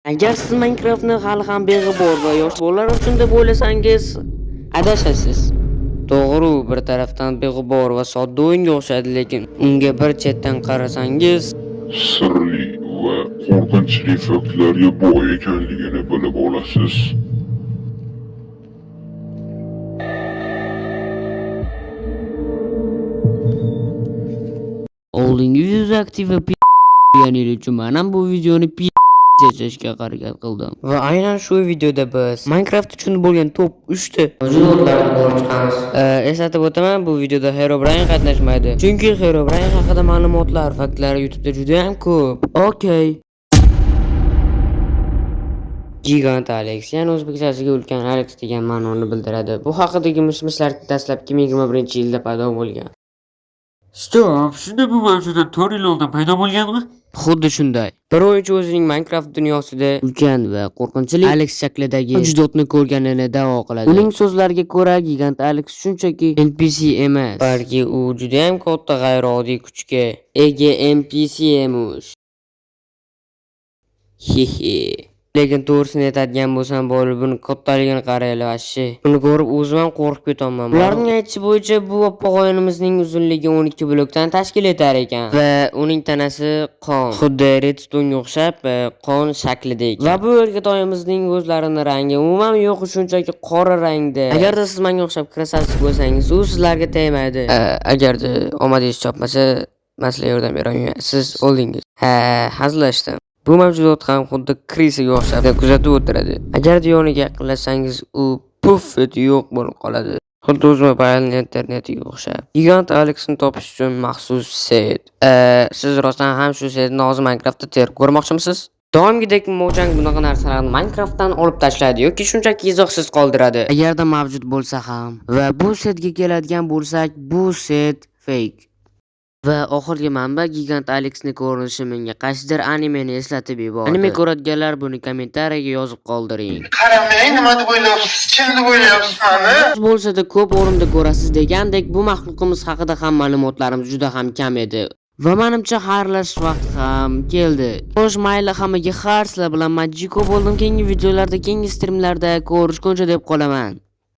Agar siz Minecraftni hali ham beg'ubor va yosh bolalar uchun deb o'ylasangiz, adashasiz. To'g'ri, bir tarafdan beg'ubor va sodda o'yinga o'xshaydi, lekin unga bir chetdan qarasangiz, sirli va qo'rqinchli faktlarga boy ekanligini bilib olasiz. oldingi yuz aktiv va deganingiz uchun men ham bu videoni yasashga harakat qildim. Va aynan shu videoda biz Minecraft uchun bo'lgan top 3 ta mavjudotlarni ko'rib chiqamiz. Eslatib o'taman, bu videoda Herobrine qatnashmaydi. Chunki Herobrine haqida ma'lumotlar, faktlar YouTube'da juda ham ko'p. Okey. Gigant Alex, ya'ni o'zbekchasiga ulkan Alex degan ma'noni bildiradi. Bu haqidagi mish-mishlar dastlabki 2021-yilda paydo bo'lgan. Stop, shunda bu mavjudot 4 yil oldin paydo bo'lganmi? Xuddi shunday. Bir o'yinchi o'zining Minecraft dunyosida ulkan va qo'rqinchli Alex shaklidagi mavjudotni ko'rganini da'vo qiladi. Uning so'zlariga ko'ra, Gigant Alex shunchaki NPC emas, balki u juda ham katta g'ayrioddiy kuchga ega NPC emish. Hihi. Lekin to'g'risini aytadigan bo'lsam, bo'lib buni kattaligini qaraylar vashi. Buni ko'rib o'zim ham qo'rqib ketaman. Ularning aytishi bo'yicha bu opog'oyinimizning uzunligi 12 blokdan tashkil etar ekan va uning tanasi qon, xuddi redstone'ga o'xshab qon shaklidek. Va bu o'rgatoyimizning o'zlarining rangi umuman yo'q, shunchaki qora rangda. Agarda siz menga o'xshab krasavchik bo'lsangiz, u sizlarga tegmaydi. Agarda omadingiz chopmasa, men sizlarga yordam beraman. Siz oldingiz. Hazillashdim. Bu mavjudot ham xuddi Krisiga o'xshab kuzatib o'tiradi. Agar yoniga yaqinlashsangiz, u puff etib yo'q bo'lib qoladi. Xuddi o'z mobilning internetiga o'xshab. Gigant Alexni topish uchun maxsus set. Siz rostdan ham shu setni hozir Minecraftda terib ko'rmoqchimisiz? Doimgidek Mojang bunaqa narsalarni Minecraftdan olib tashlaydi yoki shunchaki izohsiz qoldiradi. Agarda mavjud bo'lsa ham va bu setga keladigan bo'lsak, bu set fake. Va oxirgi manba Gigant Alexni ko'rinishi menga qaysidir animeni eslatib yubordi. Anime ko'radiganlar buni kommentariyaga yozib qoldiring. Qaramang, nima deb o'ylayapsiz? Kim deb o'ylayapsiz mani? Bo'lsa-da ko'p o'rinda ko'rasiz degandek, bu maxluqimiz haqida ham ma'lumotlarimiz juda ham kam edi. Va menimcha xayrlashish vaqti ham keldi. Xo'sh, mayli, hammaga xayr, sizlar bilan Majiko bo'ldim. Keyingi videolarda, keyingi streamlarda ko'rishguncha deb qolaman.